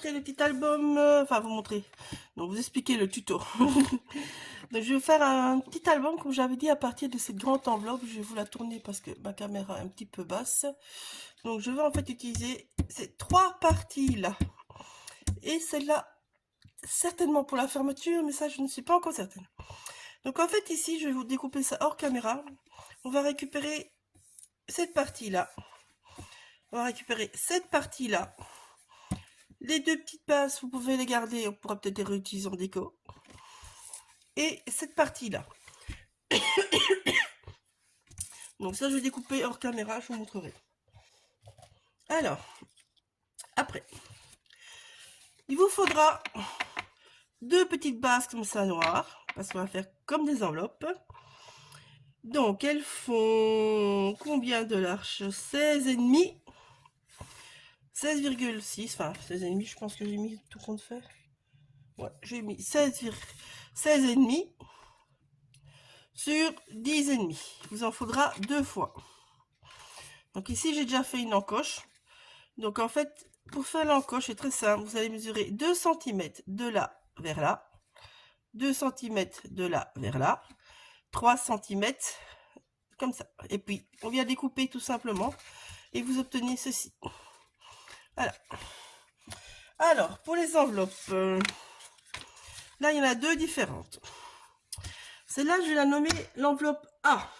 montrer le petit album, enfin vous montrer, donc vous expliquer le tuto. Donc je vais faire un petit album comme j'avais dit à partir de cette grande enveloppe. Je vais vous la tourner parce que ma caméra est un petit peu basse. Donc je vais en fait utiliser ces trois parties là. Et celle-là, certainement pour la fermeture, mais ça je ne suis pas encore certaine. Donc en fait ici, je vais vous découper ça hors caméra. On va récupérer cette partie-là. On va récupérer cette partie-là. Les deux petites bases, vous pouvez les garder, on pourra peut-être les réutiliser en déco. Et cette partie-là. Donc ça, je vais découper hors caméra, je vous montrerai. Alors, après, il vous faudra deux petites bases comme ça noires, parce qu'on va faire comme des enveloppes. Donc, elles font combien de large? 16,5. 16,6, enfin 16,5, je pense que j'ai mis tout compte fait. Ouais, j'ai mis 16,5 sur 10,5. Il vous en faudra deux fois. Donc ici, j'ai déjà fait une encoche. Donc en fait, pour faire l'encoche, c'est très simple. Vous allez mesurer 2 cm de là vers là. 2 cm de là vers là. 3 cm comme ça. Et puis, on vient découper tout simplement. Et vous obtenez ceci. Voilà. Alors, pour les enveloppes, là, il y en a deux différentes. Celle-là, je vais la nommer l'enveloppe A.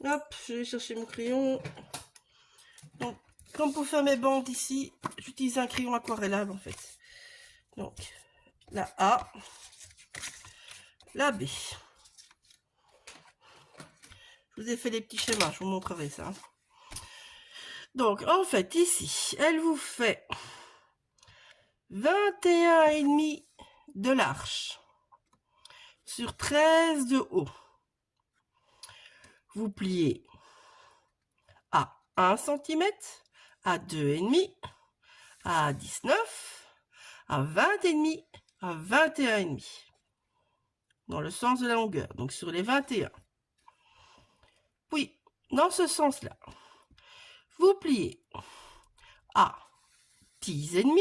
Hop, je vais chercher mon crayon. Donc, comme pour faire mes bandes ici, j'utilise un crayon aquarellable en fait. Donc, la A, la B. Je vous ai fait des petits schémas, je vous montrerai ça. Donc, en fait, ici, elle vous fait 21,5 de large sur 13 de haut. Vous pliez à 1 cm, à 2,5, à 19, à 20,5, à 21,5. Dans le sens de la longueur, donc sur les 21. Puis, dans ce sens-là, vous pliez à 10,5,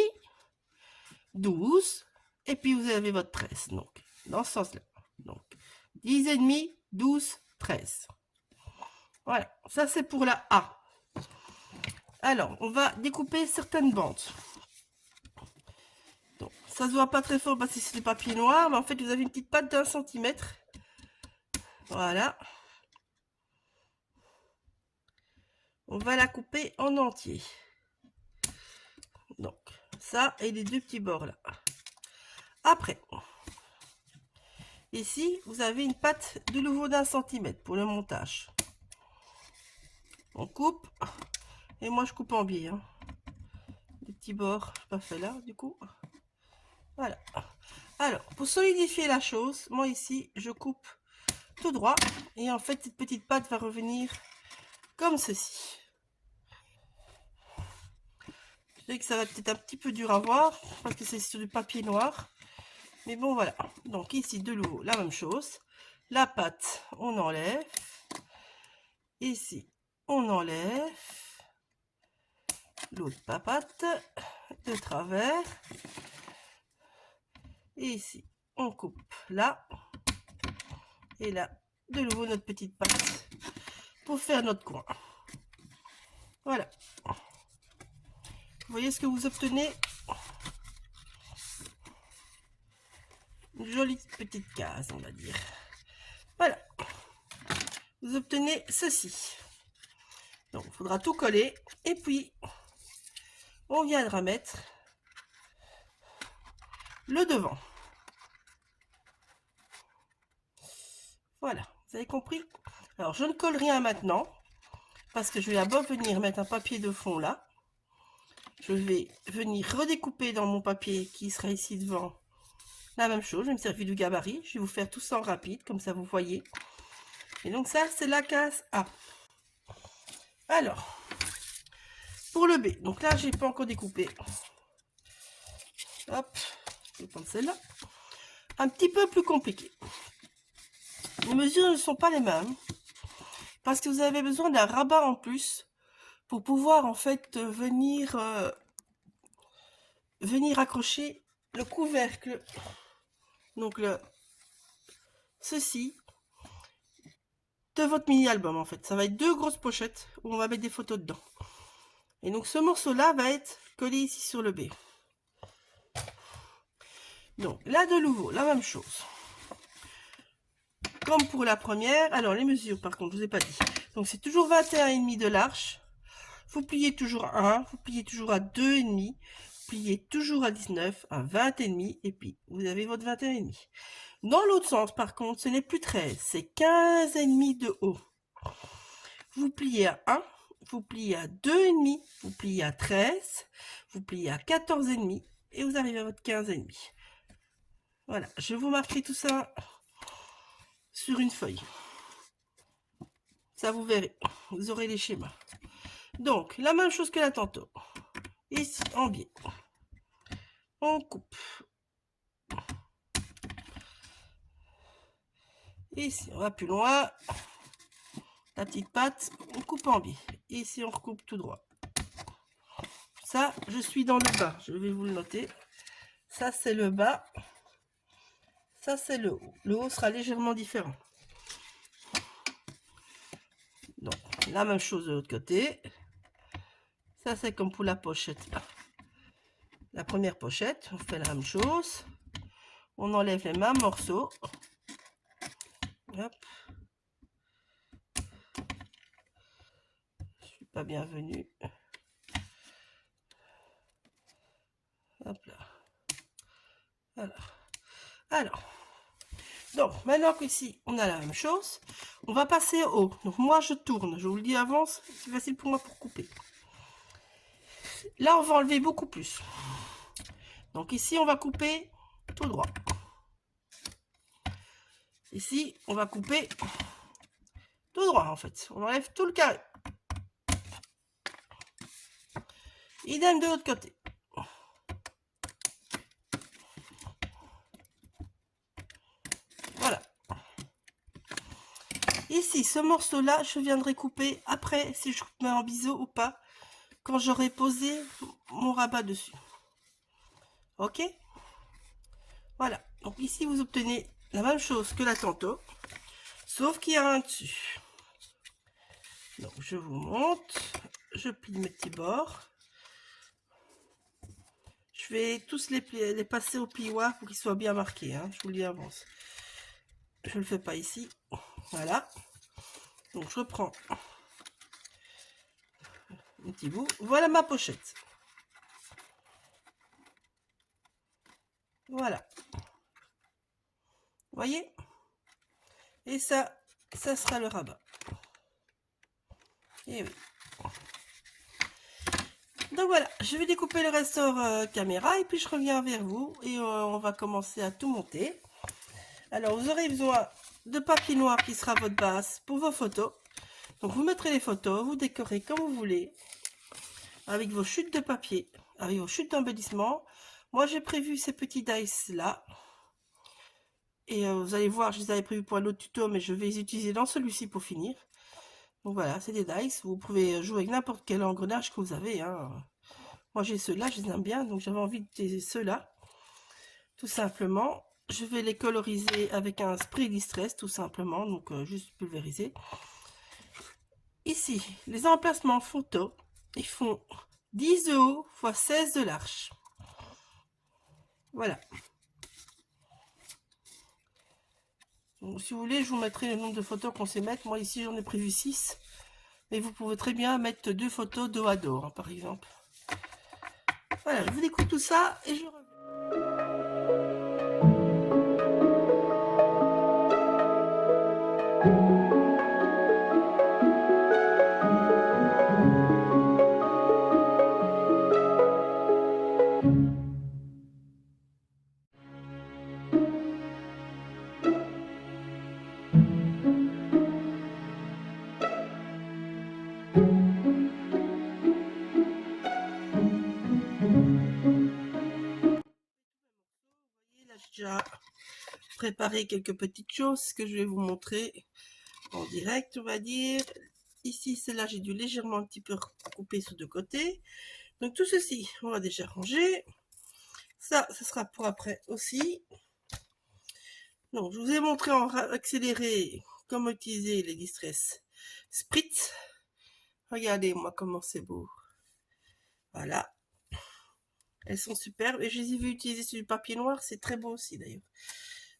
12, et puis vous avez votre 13. Donc, dans ce sens-là. Donc, 10,5, 12, 13. Voilà, ça c'est pour la A. Alors, on va découper certaines bandes. Donc, ça se voit pas très fort parce que c'est du papier noir, mais en fait, vous avez une petite patte d'1 cm. Voilà. On va la couper en entier. Donc, ça et les deux petits bords là. Après, ici, vous avez une patte de nouveau d'1 cm pour le montage. On coupe, et moi je coupe en biais. Hein. Les petits bords, je n'ai pas fait là, du coup. Voilà. Alors, pour solidifier la chose, moi ici, je coupe tout droit, et en fait, cette petite patte va revenir comme ceci. Je sais que ça va peut-être un petit peu dur à voir, parce que c'est sur du papier noir. Mais bon, voilà. Donc ici, de nouveau, la même chose. La patte, on enlève. Ici, on enlève. L'autre patte de travers. Et ici, on coupe là. Et là, de nouveau, notre petite patte pour faire notre coin. Voilà. Vous voyez ce que vous obtenez? Une jolie petite case, on va dire. Voilà. Vous obtenez ceci. Donc, il faudra tout coller. Et puis, on viendra mettre le devant. Voilà, vous avez compris? Alors, je ne colle rien maintenant, parce que je vais d'abord venir mettre un papier de fond là. Je vais venir redécouper dans mon papier qui sera ici devant la même chose. Je vais me servir du gabarit. Je vais vous faire tout ça en rapide, comme ça vous voyez. Et donc ça, c'est la case A. Alors, pour le B, donc là, j'ai pas encore découpé. Hop, je vais prendre celle-là. Un petit peu plus compliqué. Les mesures ne sont pas les mêmes, parce que vous avez besoin d'un rabat en plus pour pouvoir en fait venir venir accrocher le couvercle, donc ceci, de votre mini-album en fait. Ça va être deux grosses pochettes où on va mettre des photos dedans. Et donc ce morceau-là va être collé ici sur le B. Donc là de nouveau, la même chose. Comme pour la première. Alors les mesures par contre, je vous ai pas dit. Donc c'est toujours 21,5 de large. Vous pliez toujours à 1, vous pliez toujours à 2,5, pliez toujours à 19, à 20,5 et puis vous avez votre 21,5. Dans l'autre sens par contre, ce n'est plus 13, c'est 15,5 de haut. Vous pliez à 1, vous pliez à 2,5, vous pliez à 13, vous pliez à 14,5 et vous arrivez à votre 15,5. Voilà, je vais vous marquer tout ça sur une feuille. Ça vous verrez, vous aurez les schémas. Donc, la même chose que là tantôt. Ici, en biais. On coupe. Ici, on va plus loin. La petite patte, on coupe en biais. Ici, on recoupe tout droit. Ça, je suis dans le bas. Je vais vous le noter. Ça, c'est le bas. Ça, c'est le haut. Le haut sera légèrement différent. Donc, la même chose de l'autre côté. Ça, c'est comme pour la pochette. La première pochette, on fait la même chose. On enlève les mêmes morceaux. Hop. Je suis pas bienvenue. Hop là. Voilà. Alors, donc maintenant qu'ici on a la même chose, on va passer au haut. Donc moi je tourne, je vous le dis avance, c'est facile pour moi pour couper. Là on va enlever beaucoup plus. Donc ici on va couper tout droit. Ici on va couper tout droit en fait. On enlève tout le carré. Idem de l'autre côté. Voilà. Ici, ce morceau-là, je viendrai couper après si je mets en biseau ou pas, quand j'aurai posé mon rabat dessus. Ok? Voilà. Donc ici, vous obtenez la même chose que là tantôt, sauf qu'il y a un dessus. Donc je vous montre. Je plie mes petits bords. Je vais tous les passer au plioir pour qu'ils soient bien marqués. Hein, je vous le dis avance. Je ne le fais pas ici. Voilà. Donc je reprends un petit bout. Voilà ma pochette. Voilà. Vous voyez? Et ça sera le rabat. Et oui. Donc voilà, je vais découper le ressort caméra et puis je reviens vers vous et on va commencer à tout monter. Alors vous aurez besoin de papier noir qui sera votre base pour vos photos. Donc vous mettrez les photos, vous décorez comme vous voulez, avec vos chutes de papier, avec vos chutes d'embellissement. Moi j'ai prévu ces petits dice là. Et vous allez voir, je les avais prévus pour un autre tuto, mais je vais les utiliser dans celui-ci pour finir. Donc voilà, c'est des dice. Vous pouvez jouer avec n'importe quel engrenage que vous avez. Hein. Moi j'ai ceux-là, je les aime bien, donc j'avais envie d'utiliser ceux-là. Tout simplement. Je vais les coloriser avec un spray distress, tout simplement. Donc juste pulvériser. Ici, les emplacements photo, ils font 10 de haut x 16 de large. Voilà. Donc, si vous voulez, je vous mettrai le nombre de photos qu'on sait mettre. Moi, ici, j'en ai prévu 6. Mais vous pouvez très bien mettre 2 photos dos à dos, hein, par exemple. Voilà, je vous découpe tout ça et je reviens. Là, j'ai déjà préparé quelques petites choses que je vais vous montrer en direct, on va dire. Ici, celle-là, j'ai dû légèrement un petit peu couper sur deux côtés. Donc tout ceci, on va déjà ranger. Ça, ce sera pour après aussi. Donc, je vous ai montré en accéléré comment utiliser les Distress Spritz. Regardez-moi comment c'est beau. Voilà. Elles sont superbes et je les ai vues utiliser sur du papier noir. C'est très beau aussi d'ailleurs.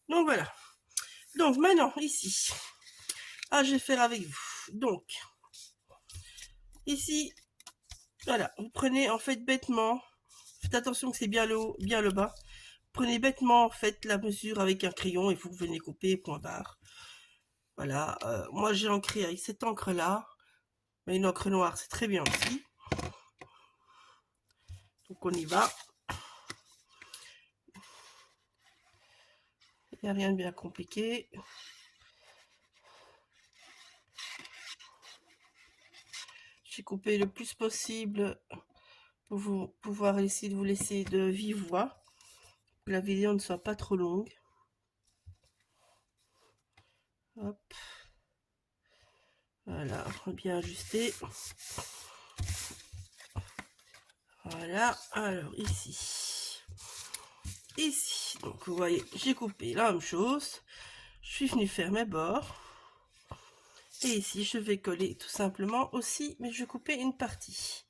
Donc voilà. Donc maintenant, ici. Ah, je vais faire avec vous. Donc, ici, voilà. Vous prenez en fait bêtement. Faites attention que c'est bien le haut, bien le bas. Prenez bêtement en fait la mesure avec un crayon et vous venez couper point barre. Voilà. Moi j'ai ancré avec cette encre là. Mais une encre noire c'est très bien aussi. Donc on y va. Il n'y a rien de bien compliqué. J'ai coupé le plus possible pour vous pouvoir essayer de vous laisser de vive voix. Que la vidéo ne soit pas trop longue. Hop. Voilà, bien ajusté. Voilà, alors ici. Ici, donc vous voyez, j'ai coupé la même chose. Je suis venue faire mes bords. Et ici, je vais coller tout simplement aussi, mais je vais couper une partie.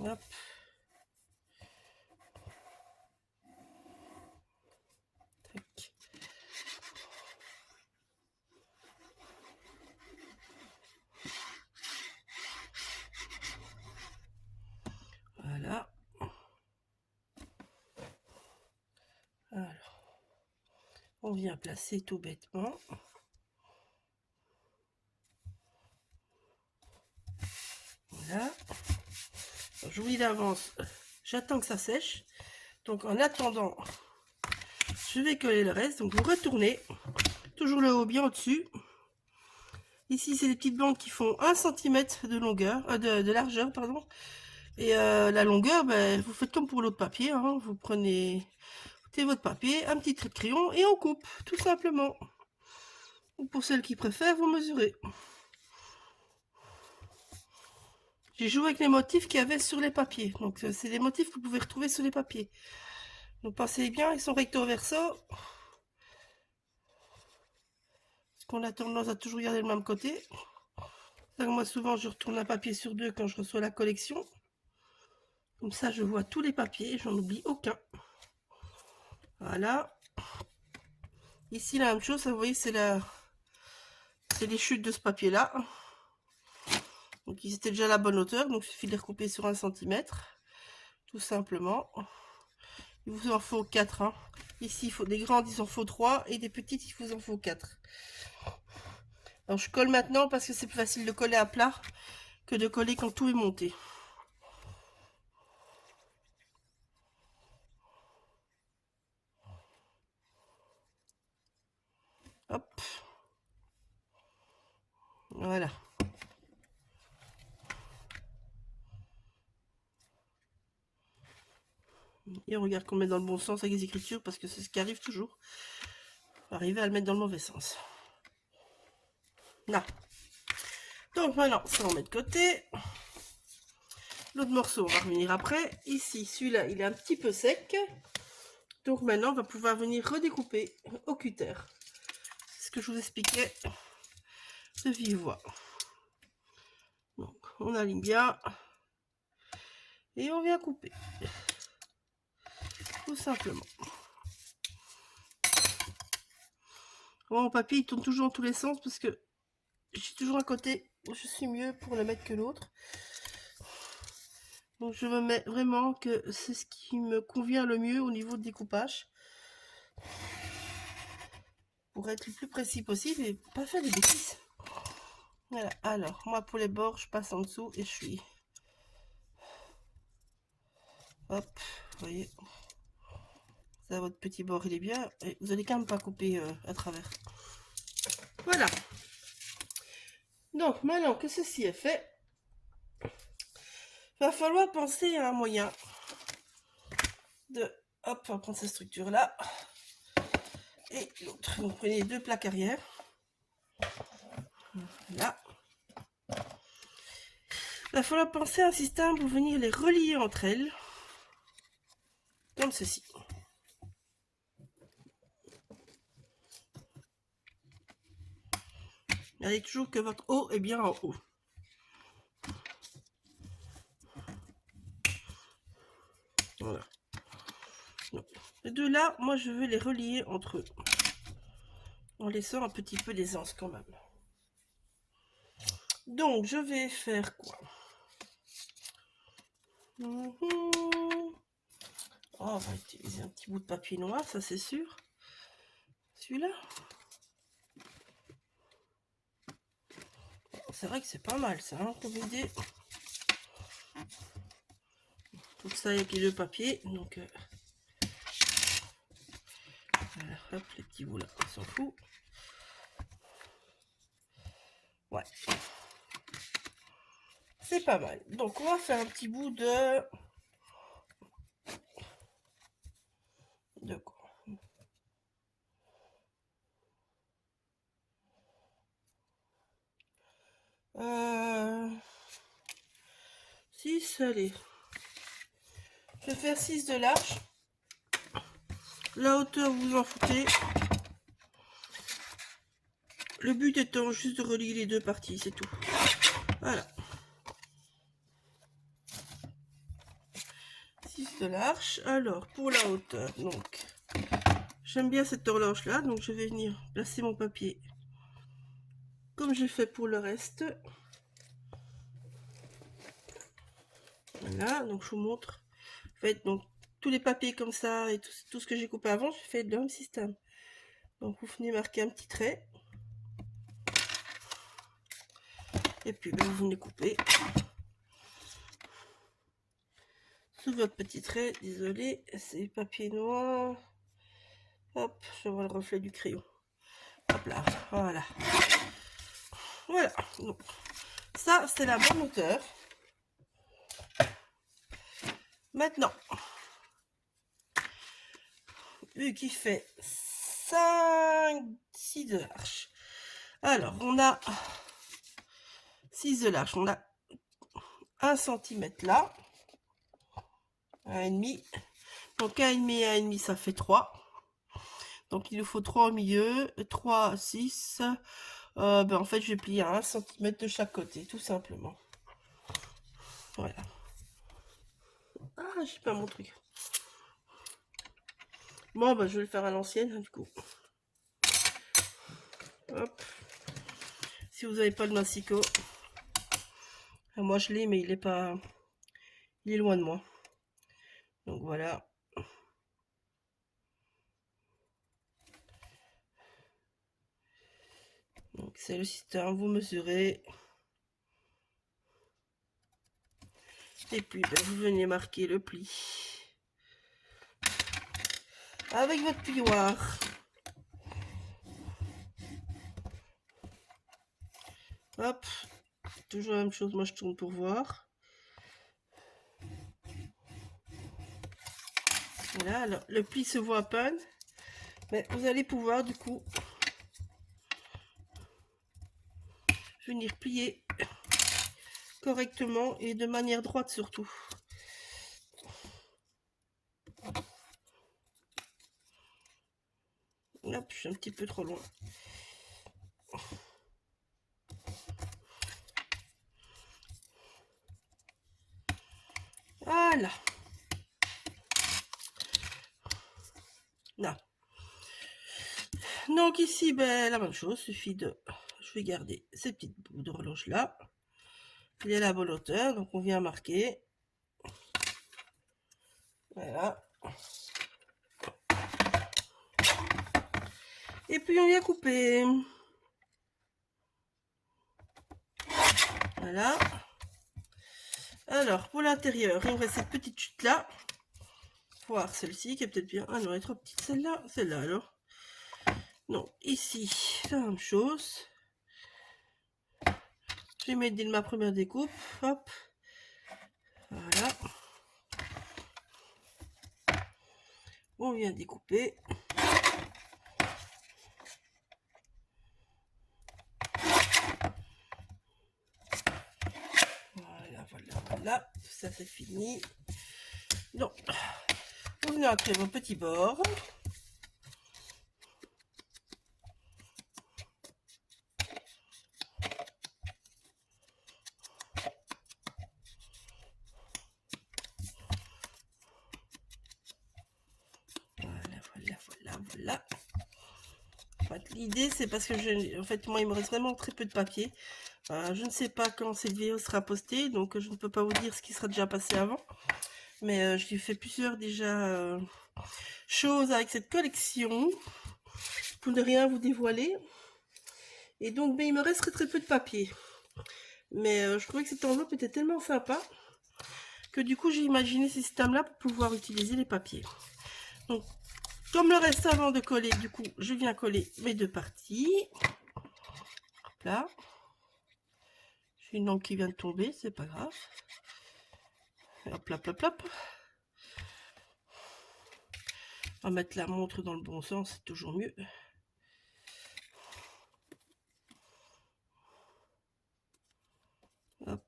Hop. Tac. Voilà. Alors, on vient placer tout bêtement. Voilà. Je vous dis d'avance, j'attends que ça sèche. Donc en attendant, je vais coller le reste. Donc vous retournez, toujours le haut bien au-dessus. Ici, c'est des petites bandes qui font 1 cm de longueur, de largeur, pardon. Et la longueur, ben, vous faites comme pour l'autre papier. Hein. Vous prenez votre papier, un petit trait de crayon et on coupe, tout simplement. Ou pour celles qui préfèrent, vous mesurez. J'ai joué avec les motifs qu'il y avait sur les papiers. Donc, c'est des motifs que vous pouvez retrouver sur les papiers. Donc, pensez bien, ils sont recto verso. Parce qu'on a tendance à toujours garder le même côté. Donc, moi, souvent, je retourne un papier sur deux quand je reçois la collection. Comme ça, je vois tous les papiers, j'en oublie aucun. Voilà. Ici, la même chose, vous voyez, c'est les chutes de ce papier-là. Donc, ils étaient déjà à la bonne hauteur, donc il suffit de les recouper sur 1 cm. Tout simplement. Il vous en faut 4. Hein. Ici, il faut des grandes, il en faut 3. Et des petites, il vous en faut 4. Alors, je colle maintenant parce que c'est plus facile de coller à plat que de coller quand tout est monté. Hop. Voilà. Et on regarde qu'on met dans le bon sens avec les écritures parce que c'est ce qui arrive toujours. Arriver à le mettre dans le mauvais sens. Là. Donc maintenant, ça on met de côté. L'autre morceau, on va revenir après. Ici, celui-là, il est un petit peu sec. Donc maintenant, on va pouvoir venir redécouper au cutter. C'est ce que je vous expliquais de vive voix. Donc, on aligne bien. Et on vient couper. Tout simplement. Bon, mon papier, il tourne toujours dans tous les sens parce que je suis toujours à côté où je suis mieux pour le mettre que l'autre. Donc, je me mets vraiment que c'est ce qui me convient le mieux au niveau de découpage. Pour être le plus précis possible et pas faire des bêtises. Voilà, alors, moi pour les bords, je passe en dessous et je suis... Hop, vous voyez. Ça, votre petit bord, il est bien. Et vous allez quand même pas couper à travers. Voilà. Donc, maintenant que ceci est fait, il va falloir penser à un moyen de... Hop, on va prendre cette structure-là. Et l'autre. Vous prenez 2 plaques arrière. Là. Il va falloir penser à un système pour venir les relier entre elles. Comme ceci. Regardez toujours que votre haut est bien en haut. Voilà. Donc, les deux là, moi je veux les relier entre eux. En laissant un petit peu d'aisance quand même. Donc je vais faire quoi? Oh, on va utiliser un petit bout de papier noir, ça c'est sûr. Celui-là. C'est vrai que c'est pas mal ça, hein, comme idée. Tout ça avec les deux papiers, donc voilà, hop, les petits bouts là, on s'en fout. Ouais, c'est pas mal. Donc on va faire un petit bout de quoi? Euh... 6, allez. Je vais faire 6 de large. La hauteur, vous en foutez. Le but étant juste de relier les deux parties, c'est tout. Voilà. 6 de large. Alors, pour la hauteur, donc, j'aime bien cette horloge là, donc je vais venir placer mon papier comme j'ai fait pour le reste. Voilà, donc je vous montre. En fait, donc, tous les papiers comme ça et tout ce que j'ai coupé avant, j'ai fait le même système. Donc, vous venez marquer un petit trait. Et puis, ben, vous venez couper. Sous votre petit trait, désolé, c'est papier noir. Hop, je vois le reflet du crayon. Hop là, voilà. Voilà, donc, ça c'est la bonne hauteur. Maintenant, vu qu'il fait 6 de large. Alors, on a 6 de large, on a 1 cm là. 1,5. Donc 1,5 et 1,5, ça fait 3. Donc il nous faut 3 au milieu. 3, 6. Ben, en fait, je vais plier à 1 cm de chaque côté, tout simplement. Voilà. Ah, j'ai pas mon truc. Bon, bah, je vais le faire à l'ancienne, hein, du coup. Hop. Si vous n'avez pas le massicot. Moi, je l'ai, mais il est pas... Il est loin de moi. Donc, voilà. Donc, c'est le système. Vous mesurez. Et puis, ben, vous venez marquer le pli. Avec votre plioir. Hop. Toujours la même chose. Moi, je tourne pour voir. Voilà. Alors, le pli se voit à peine. Mais vous allez pouvoir, du coup, venir plier correctement et de manière droite surtout. Hop, je suis un petit peu trop loin. Voilà. Là. Donc ici, ben, la même chose, suffit de... Je vais garder ces petites bouts de relâche là. Il y a la bonne hauteur, donc on vient marquer. Voilà. Et puis on vient couper. Voilà. Alors, pour l'intérieur, il me reste cette petite chute là. Voir celle-ci qui est peut-être bien. Ah non, elle est trop petite celle-là. Celle-là alors. Non, ici, la même chose. Je vais mettre ma première découpe. Hop. Voilà. On vient découper. Voilà, Voilà, ça c'est fini. Donc, vous venez après vos petits bords. Voilà. L'idée, c'est parce que en fait, moi, il me reste vraiment très peu de papier. Je ne sais pas quand cette vidéo sera postée, donc je ne peux pas vous dire ce qui sera déjà passé avant. Mais je lui fais plusieurs déjà choses avec cette collection pour ne rien vous dévoiler. Et donc, il me reste très peu de papier. Mais je trouvais que cette enveloppe était tellement sympa que du coup, j'ai imaginé ce système-là pour pouvoir utiliser les papiers. Donc, comme le reste avant de coller, du coup, je viens coller mes deux parties. Hop là. J'ai une encre qui vient de tomber, c'est pas grave. Hop là, hop, hop. On va mettre la montre dans le bon sens, c'est toujours mieux. Hop.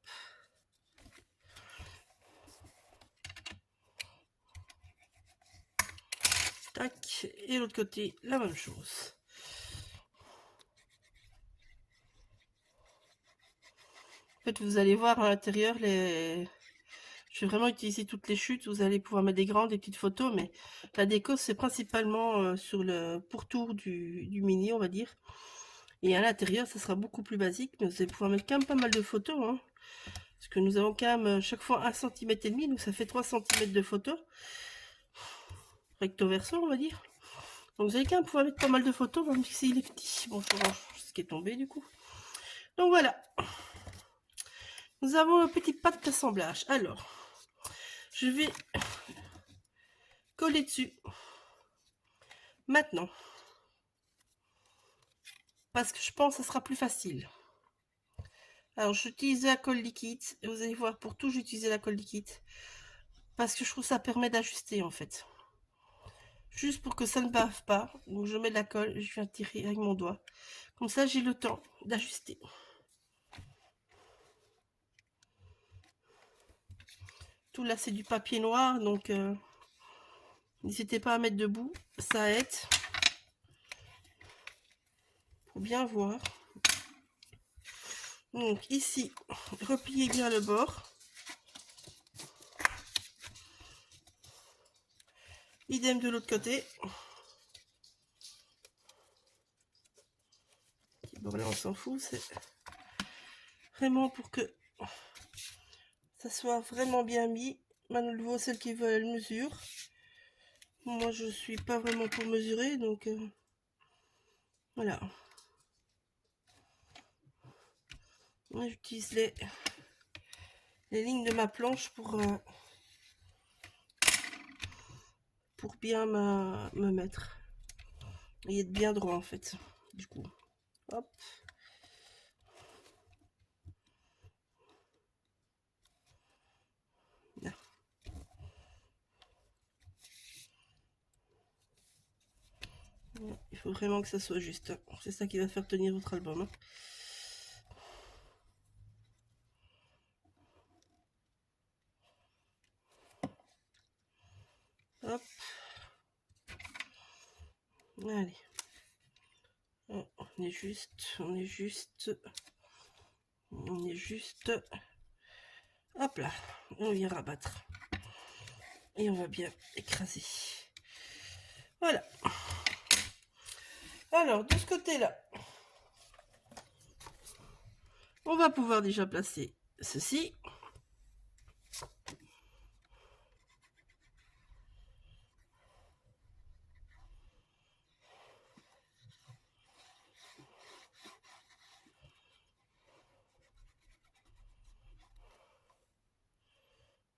Tac. Et l'autre côté, la même chose. En fait, vous allez voir à l'intérieur, je vais vraiment utiliser toutes les chutes. Vous allez pouvoir mettre des grandes, des petites photos, mais la déco, c'est principalement sur le pourtour du mini, on va dire. Et à l'intérieur, ça sera beaucoup plus basique, mais vous allez pouvoir mettre quand même pas mal de photos, hein. Parce que nous avons quand même chaque fois 1,5 cm, donc ça fait 3 cm de photos. Recto verso, on va dire. Donc vous allez quand même pouvoir mettre pas mal de photos, même si il est petit. Bon, je range ce qui est tombé du coup. Donc voilà. Nous avons un petit pas d'assemblage. Alors, je vais coller dessus. Maintenant. Parce que je pense que ça sera plus facile. Alors, j'utilise la colle liquide. Et vous allez voir, pour tout, j'utilise la colle liquide. Parce que je trouve que ça permet d'ajuster, en fait. Juste pour que ça ne bave pas. Donc, je mets de la colle. Je viens tirer avec mon doigt. Comme ça, j'ai le temps d'ajuster. Tout là, c'est du papier noir. Donc, n'hésitez pas à mettre debout. Ça aide. Pour bien voir. Donc, ici, repliez bien le bord. Idem de l'autre côté. Bon là on s'en fout, c'est vraiment pour que ça soit vraiment bien mis. Maintenant, celles qui veulent mesure. Moi je suis pas vraiment pour mesurer, donc voilà. Moi j'utilise les lignes de ma planche pour bien me mettre et être bien droit en fait. Du coup, hop. Là. Il faut vraiment que ça soit juste. C'est ça qui va faire tenir votre album. Hein. Hop. Allez. On est juste. Hop là. On vient rabattre. Et on va bien écraser. Voilà. Alors, de ce côté-là, on va pouvoir déjà placer ceci.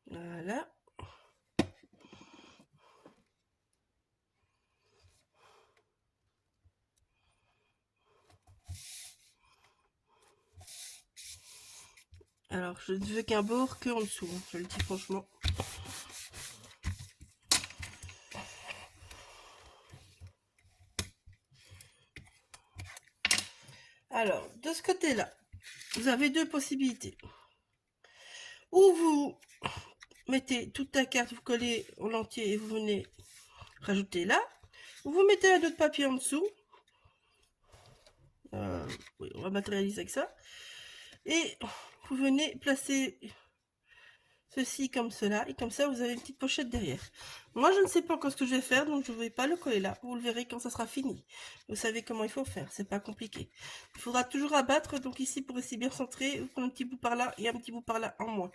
Voilà. Alors, je ne veux qu'un bord que en dessous, hein, je le dis franchement. Alors, de ce côté-là, vous avez deux possibilités. Ou vous mettez toute la carte, vous collez en entier et vous venez rajouter là. Vous mettez un autre papier en dessous. Oui, on va matérialiser avec ça. Et vous venez placer ceci comme cela. Et comme ça, vous avez une petite pochette derrière. Moi, je ne sais pas encore ce que je vais faire, donc je ne vais pas le coller là. Vous le verrez quand ça sera fini. Vous savez comment il faut faire, c'est pas compliqué. Il faudra toujours abattre, donc ici, pour rester bien centré, vous prenez un petit bout par là et un petit bout par là en moins.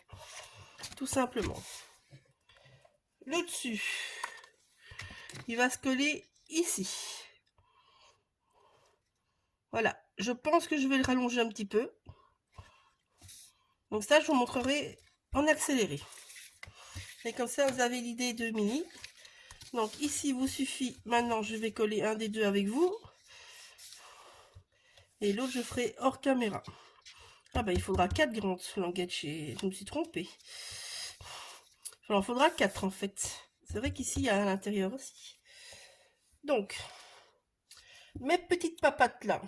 Tout simplement. Le dessus, il va se coller ici. Voilà, je pense que je vais le rallonger un petit peu. Donc ça, je vous montrerai en accéléré. Et comme ça, vous avez l'idée de mini. Donc ici, vous suffit, maintenant, je vais coller un des deux avec vous. Et l'autre, je ferai hors caméra. Ah bah, il faudra 4 grandes languettes, je me suis trompée. Il en faudra 4 en fait. C'est vrai qu'ici, il y a à l'intérieur aussi. Donc, mes petites papates là.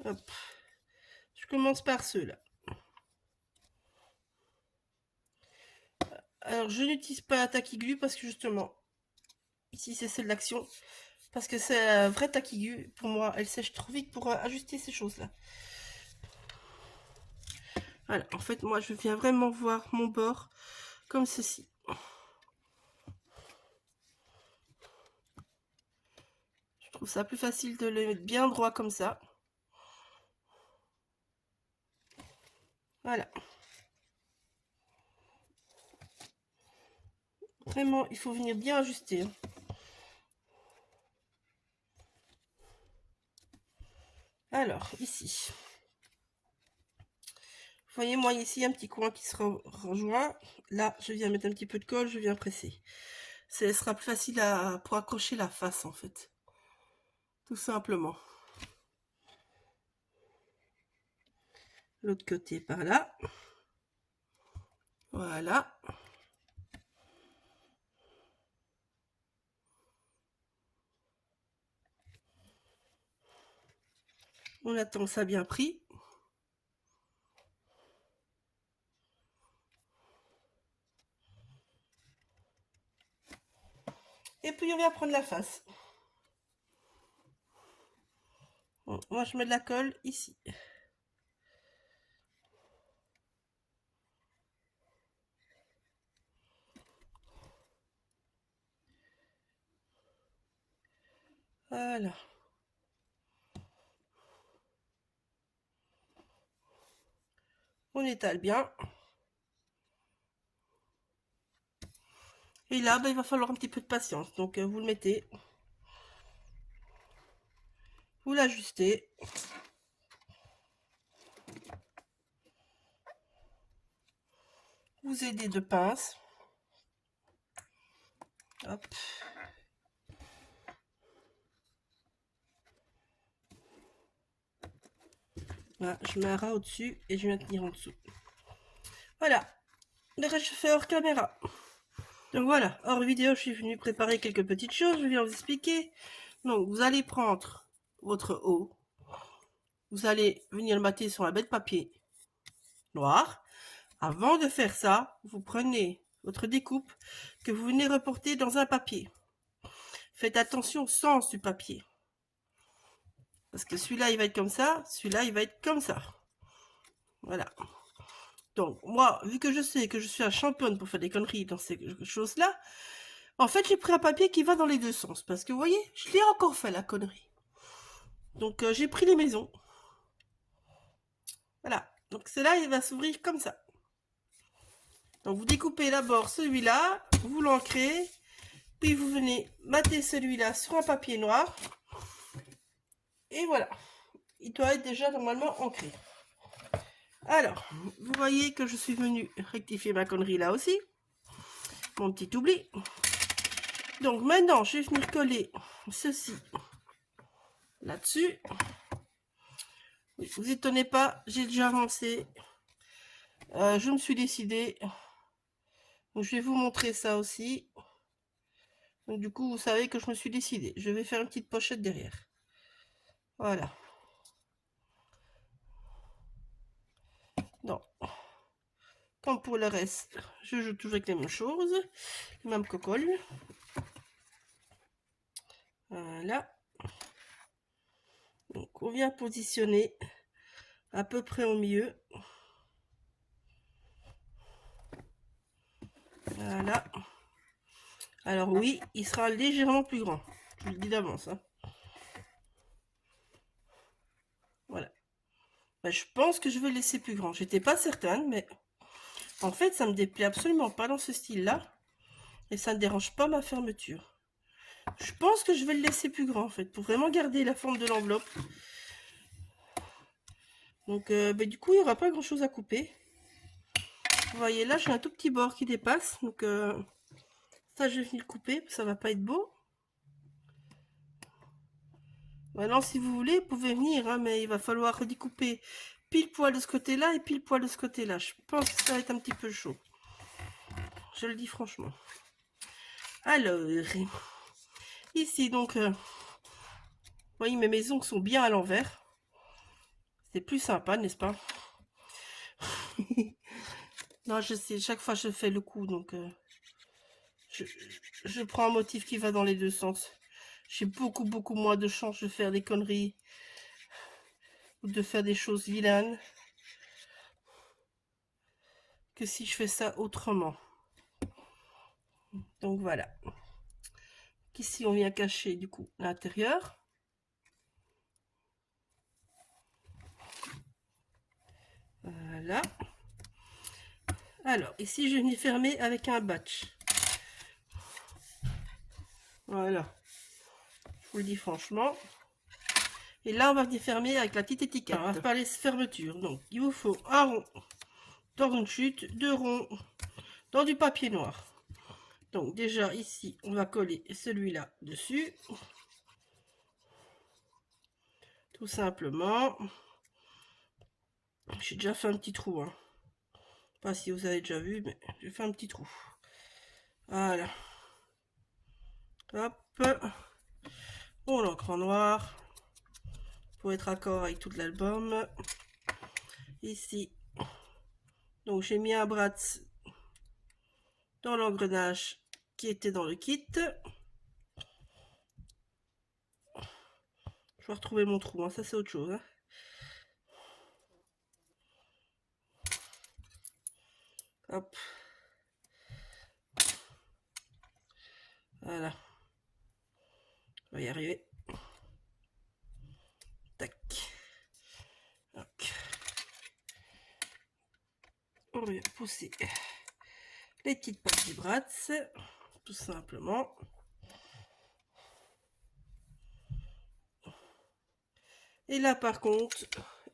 Hop. Je commence par ceux-là. Alors, je n'utilise pas la taquiglue parce que justement, ici, c'est celle d'action. Parce que c'est un vrai taquiglue. Pour moi, elle sèche trop vite pour ajuster ces choses-là. Voilà, en fait, moi, je viens vraiment voir mon bord comme ceci. Je trouve ça plus facile de le mettre bien droit comme ça. Voilà. Vraiment, il faut venir bien ajuster. Hein. Alors, ici. Vous voyez, moi, ici, un petit coin qui se rejoint. Là, je viens mettre un petit peu de colle, je viens presser. Ce sera plus facile pour accrocher la face, en fait. Tout simplement. L'autre côté, par là. Voilà. On attend ça bien pris. Et puis, on vient prendre la face. Bon, moi, je mets de la colle ici. Voilà. On étale bien. Et là, il va falloir un petit peu de patience. Donc, vous le mettez. Vous l'ajustez. Vous aidez de pince. Hop. Voilà, je mets un ras au-dessus et je viens tenir en dessous. Voilà. Le reste, je fais hors caméra. Donc voilà, hors vidéo, je suis venue préparer quelques petites choses. Je viens vous expliquer. Donc, vous allez prendre votre haut. Vous allez venir le mater sur un bel papier noir. Avant de faire ça, vous prenez votre découpe que vous venez reporter dans un papier. Faites attention au sens du papier. Parce que celui-là, il va être comme ça. Celui-là, il va être comme ça. Voilà. Donc, moi, vu que je sais que je suis un championne pour faire des conneries dans ces choses-là, en fait, j'ai pris un papier qui va dans les deux sens. Parce que, vous voyez, je l'ai encore fait, la connerie. Donc, j'ai pris les maisons. Voilà. Donc, celle-là, il va s'ouvrir comme ça. Donc, vous découpez d'abord celui-là, vous l'ancrez, puis vous venez mater celui-là sur un papier noir. Et voilà. Il doit être déjà normalement ancré. Alors, vous voyez que je suis venue rectifier ma connerie là aussi. Mon petit oubli. Donc maintenant, je vais venir coller ceci là-dessus. Vous étonnez pas, j'ai déjà avancé. Je me suis décidée. Donc, je vais vous montrer ça aussi. Donc du coup, vous savez que je me suis décidée. Je vais faire une petite pochette derrière. Voilà. Non. Comme pour le reste, je joue toujours avec les mêmes choses, les mêmes cocoles. Voilà. Donc on vient positionner à peu près au milieu. Voilà. Alors oui, il sera légèrement plus grand. Je vous le dis d'avance. Hein. Voilà. Ben, je pense que je vais le laisser plus grand. J'étais pas certaine, mais en fait, ça me déplaît absolument pas dans ce style-là. Et ça ne dérange pas ma fermeture. Je pense que je vais le laisser plus grand, en fait, pour vraiment garder la forme de l'enveloppe. Donc, ben, du coup, il n'y aura pas grand-chose à couper. Vous voyez, là, j'ai un tout petit bord qui dépasse. Donc, ça, je vais venir le couper. Ça va pas être beau. Maintenant, si vous voulez, vous pouvez venir, hein, mais il va falloir redécouper pile poil de ce côté-là et pile poil de ce côté-là. Je pense que ça va être un petit peu chaud. Je le dis franchement. Alors, ici, donc, vous voyez, mes maisons sont bien à l'envers. C'est plus sympa, n'est-ce pas? Non, je sais, chaque fois je fais le coup, donc je prends un motif qui va dans les deux sens. J'ai beaucoup moins de chance de faire des conneries ou de faire des choses vilaines que si je fais ça autrement. Donc voilà. Ici, on vient cacher du coup l'intérieur. Voilà. Alors, ici, je vais venir fermer avec un batch. Voilà. Je vous le dis franchement. Et là, on va venir fermer avec la petite étiquette. Alors, on va parler fermeture. Donc, il vous faut un rond dans une chute, 2 ronds dans du papier noir. Donc, déjà, ici, on va coller celui-là dessus. Tout simplement. J'ai déjà fait un petit trou. Hein. Pas si vous avez déjà vu, mais j'ai fait un petit trou. Voilà. Hop. Bon, l'encre en noir. Pour être accord avec tout l'album. Ici. Donc, j'ai mis un Bratz dans l'engrenage qui était dans le kit. Je vais retrouver mon trou. Hein. Ça, c'est autre chose. Hein. Hop. Voilà. On va y arriver. Tac. Donc. On va pousser les petites pattes du Bratz. Tout simplement. Et là, par contre,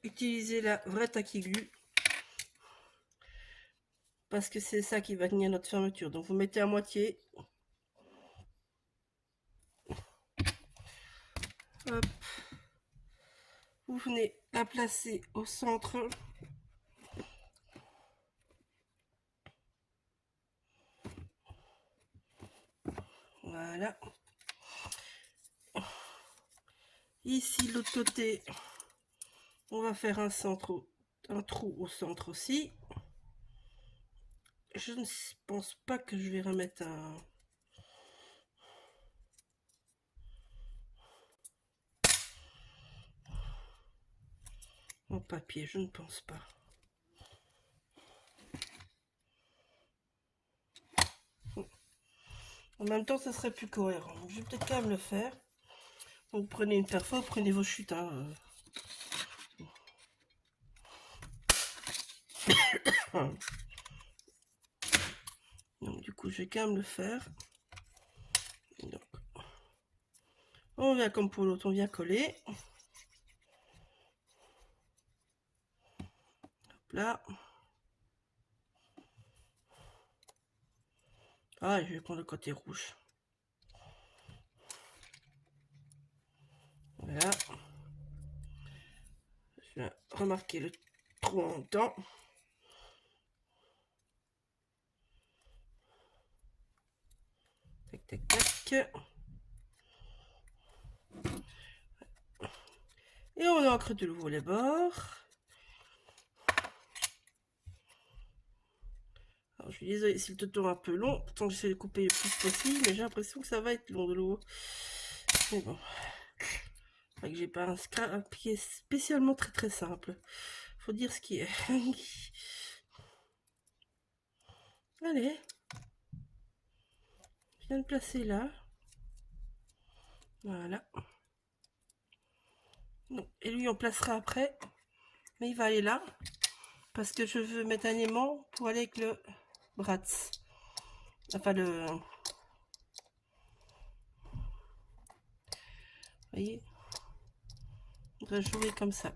utilisez la vraie taquiglue. Parce que c'est ça qui va tenir notre fermeture. Donc, vous mettez à moitié. Hop. Vous venez la placer au centre. Voilà. Ici, de l'autre côté, on va faire un trou au centre aussi. Je ne pense pas que je vais remettre en papier, je ne pense pas. En même temps, ça serait plus cohérent. Donc, je vais peut-être quand même le faire. Donc, prenez une perfo, prenez vos chutes. Hein. Donc, du coup, je vais quand même le faire. Donc, on vient comme pour l'autre, on vient coller. Hop là. Ah, je vais prendre le côté rouge. Voilà. Je vais remarquer le trou en même temps. Tac, tac, tac. Et on encre de nouveau les bords. Alors, je suis désolée si le tuto est un peu long, pourtant j'essaie de couper le plus possible, mais j'ai l'impression que ça va être long de l'eau. Mais bon, que j'ai pas un scrap qui est spécialement très simple. Faut dire ce qui est. Allez, je viens de placer là. Voilà. Non. Et lui on placera après, mais il va aller là parce que je veux mettre un aimant pour aller avec le Bratz. Enfin le. Vous voyez, on va jouer comme ça.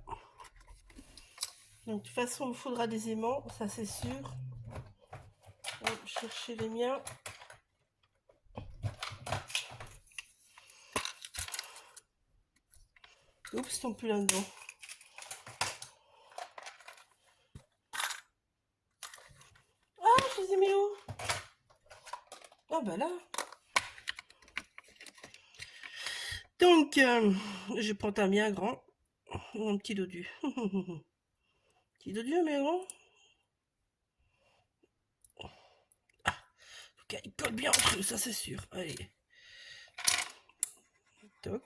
Donc de toute façon il me faudra des aimants, ça c'est sûr. Je vais chercher les miens. Oups, ils sont plus là-dedans. Ah, je les ai mis où? Ah bah là. Donc, je prends un bien grand. Ou un petit dodu. Petit dodu, mais grand. Ah, en tout cas, il colle bien entre eux, ça c'est sûr. Allez. Toc.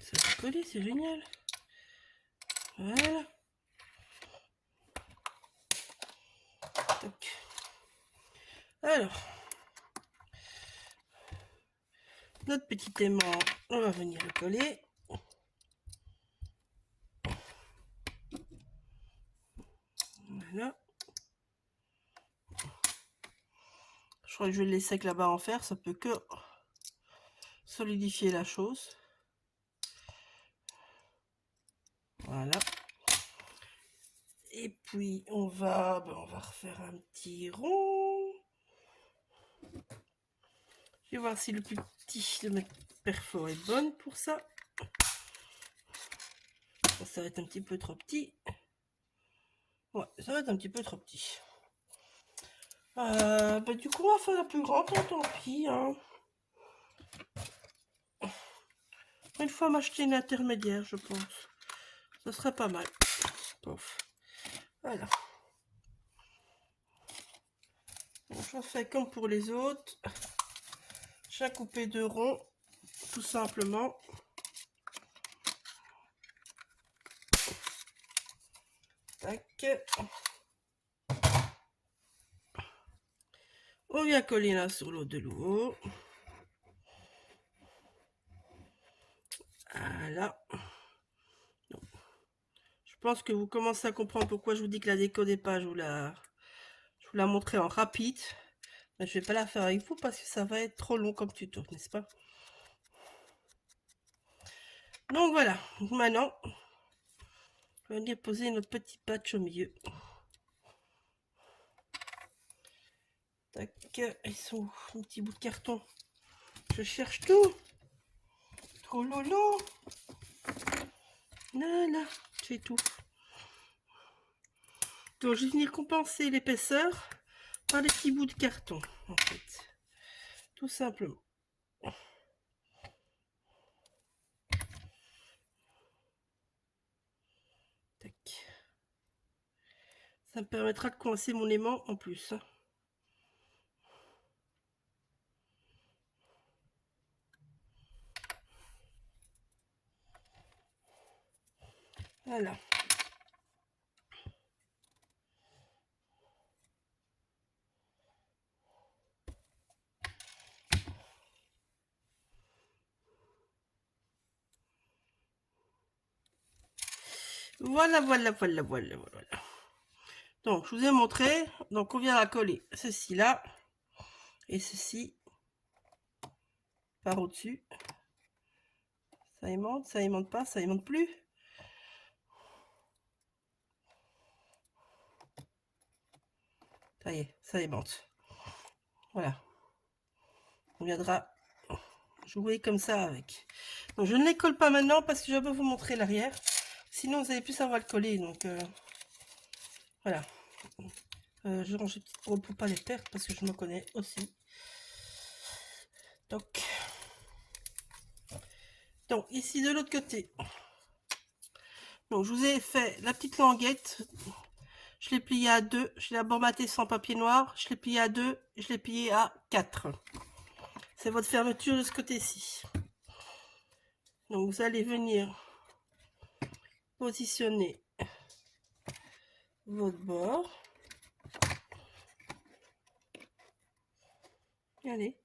Ça va coller, c'est génial. Voilà. Toc. Alors, notre petit aimant, on va venir le coller. Voilà. Je crois que je vais le laisser avec la barre en fer, ça peut que solidifier la chose. Voilà. Et puis on va refaire un petit rond. Je vais voir si le plus petit de mes perfos est bonne pour ça. Ça va être un petit peu trop petit. Ouais, ça va être un petit peu trop petit. Bah, du coup, on va faire la plus grande, tant pis. Hein. Une fois m'acheter une intermédiaire, je pense. Ça serait pas mal. Pouf. Voilà. Donc, je fais comme pour les autres. J'ai coupé 2 ronds, tout simplement. Tac. On vient coller là sur l'eau de l'eau. Voilà. Je pense que vous commencez à comprendre pourquoi je vous dis que la déco des pages, je vous la montrer en rapide. Mais je vais pas la faire avec vous parce que ça va être trop long comme tuto, n'est-ce pas? Donc voilà, maintenant, on va venir poser notre petit patch au milieu. Tac, ils sont où, mon petit bout de carton? Je cherche tout. Trop lolo. Là, là, j'ai tout. Donc, je vais venir compenser l'épaisseur par des petits bouts de carton, en fait. Tout simplement. Tac. Ça me permettra de coincer mon aimant en plus. Voilà. Voilà. Donc, je vous ai montré. Donc, on vient à coller ceci là. Et ceci par au-dessus. Ça aimente pas, ça aimente plus. Ça y est, ça aimente. Voilà. On viendra jouer comme ça avec. Donc, je ne les colle pas maintenant parce que je veux vous montrer l'arrière. Sinon, vous allez plus savoir le coller. Donc, voilà. Je range les petites drôles pour pas les perdre parce que je me connais aussi. Donc ici de l'autre côté, Donc je vous ai fait la petite languette, je l'ai pliée à 2, je l'ai abormaté sans papier noir, je l'ai plié à 2, je l'ai plié à 4. C'est votre fermeture de ce côté-ci. Donc vous allez venir positionner votre bord. Allez.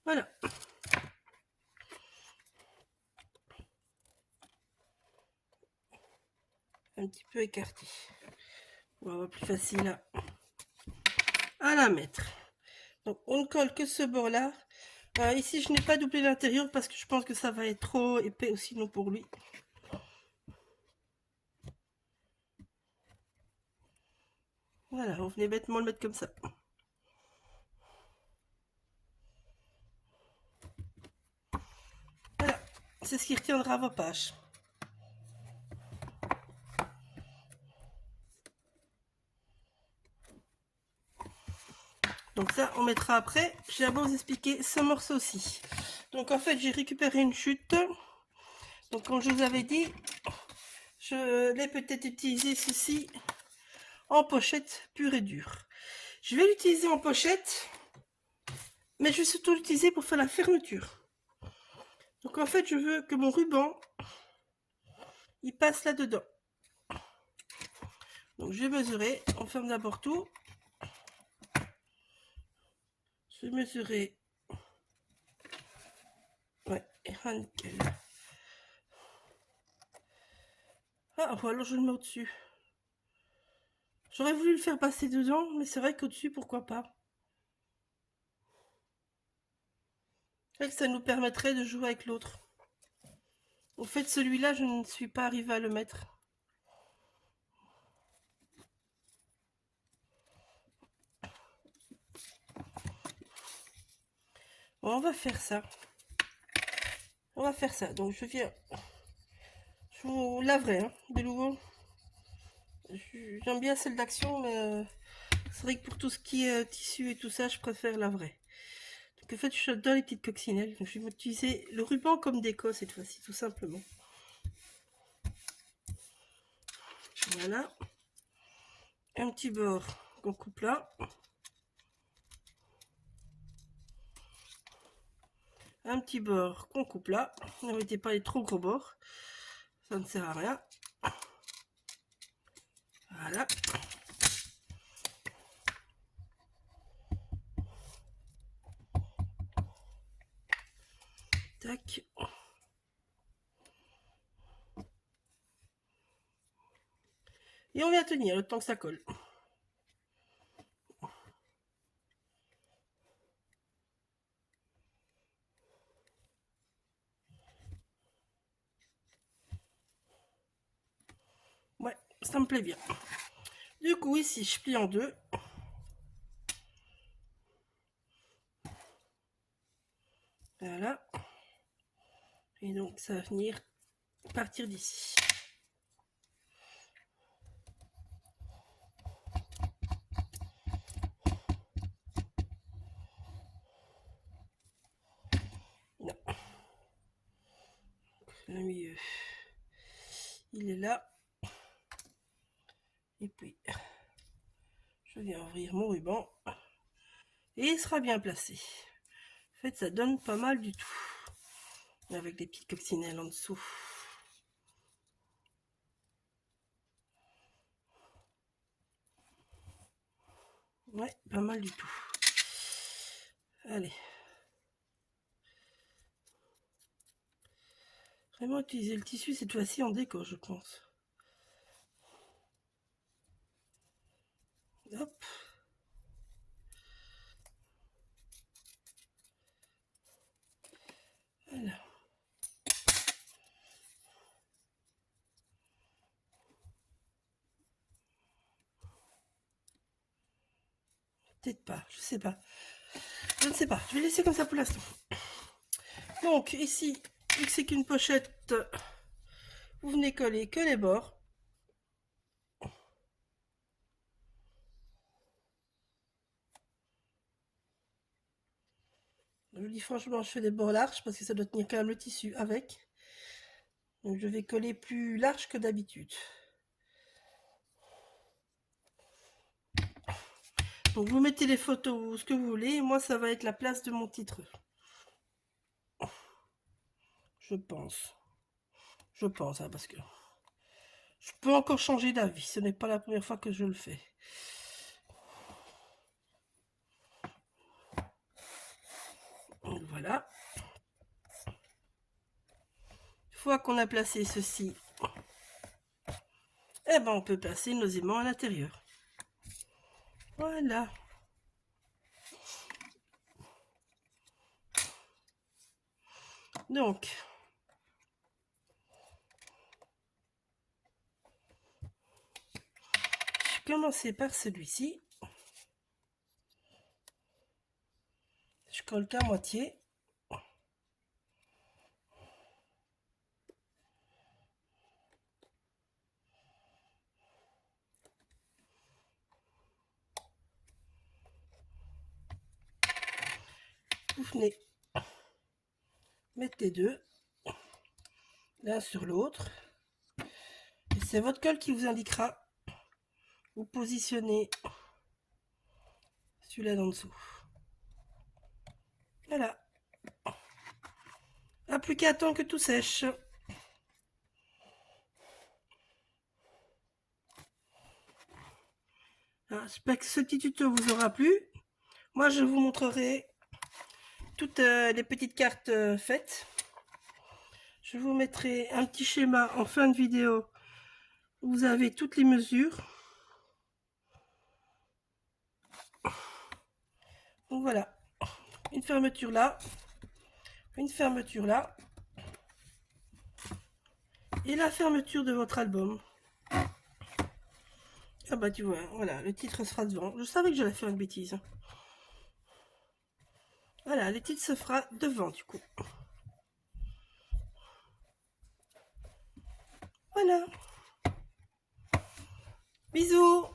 Voilà. Un petit peu écarté. On va avoir plus facile à la mettre. Donc on ne colle que ce bord là. Ici je n'ai pas doublé l'intérieur parce que je pense que ça va être trop épais aussi non pour lui. Voilà, on venait bêtement le mettre comme ça. Voilà, c'est ce qui retiendra vos pages. Donc ça, on mettra après. J'ai d'abord vous expliquer ce morceau-ci. Donc en fait, j'ai récupéré une chute. Donc comme je vous avais dit, je l'ai peut-être utilisé ceci en pochette pure et dure. Je vais l'utiliser en pochette, mais je vais surtout l'utiliser pour faire la fermeture. Donc en fait, je veux que mon ruban, il passe là-dedans. Donc je vais mesurer, on ferme d'abord tout. Je vais mesurer. Ouais, nickel. Ah, alors je le mets au-dessus. J'aurais voulu le faire passer dedans, mais c'est vrai qu'au-dessus, pourquoi pas. C'est vrai que ça nous permettrait de jouer avec l'autre. En fait, celui-là, je ne suis pas arrivée à le mettre. Bon, on va faire ça. On va faire ça. Donc, je vous laverai, hein, de nouveau. J'aime bien celle d'Action, mais c'est vrai que pour tout ce qui est tissu et tout ça, je préfère la vraie. Donc, en fait, je donne les petites coccinelles. Donc, je vais utiliser le ruban comme déco cette fois-ci, tout simplement. Voilà. Un petit bord qu'on coupe là. Un petit bord qu'on coupe là. Ne mettez pas les trop gros bords. Ça ne sert à rien. Voilà. Tac. Et on vient tenir le temps que ça colle. Ouais, ça me plaît bien. Du coup, ici, je plie en deux. Voilà. Et donc, ça va venir partir d'ici. Non. Le milieu. Il est là. Et puis, je viens ouvrir mon ruban. Et il sera bien placé. En fait, ça donne pas mal du tout. Avec des petites coccinelles en dessous. Ouais, pas mal du tout. Allez. Vraiment utiliser le tissu cette fois-ci en déco, je pense. Hop. Voilà. Peut-être pas, je sais pas. Je ne sais pas, je vais laisser comme ça pour l'instant. Donc ici, vu que c'est qu'une pochette, vous venez coller que les bords. Je vous dis franchement, je fais des bords larges parce que ça doit tenir quand même le tissu avec. Donc je vais coller plus large que d'habitude. Donc vous mettez les photos ou ce que vous voulez. Moi, ça va être la place de mon titre. Je pense. Hein, parce que je peux encore changer d'avis. Ce n'est pas la première fois que je le fais. Donc voilà. Une fois qu'on a placé ceci, eh ben on peut placer nos aimants à l'intérieur. Voilà. Donc, je vais commencer par celui-ci. Je colle qu'à moitié. Vous venez mettre les deux l'un sur l'autre. Et c'est votre colle qui vous indiquera où positionner celui-là d'en dessous. Voilà. Ah, plus qu'à attendre que tout sèche. J'espère que ce petit tuto vous aura plu. Moi, je vous montrerai toutes les petites cartes faites. Je vous mettrai un petit schéma en fin de vidéo où vous avez toutes les mesures. Donc voilà, une fermeture là, une fermeture là, et la fermeture de votre album. Ah bah tu vois, voilà, le titre sera devant. Je savais que j'allais faire une bêtise. Voilà, le titre se fera devant du coup. Voilà. Bisous.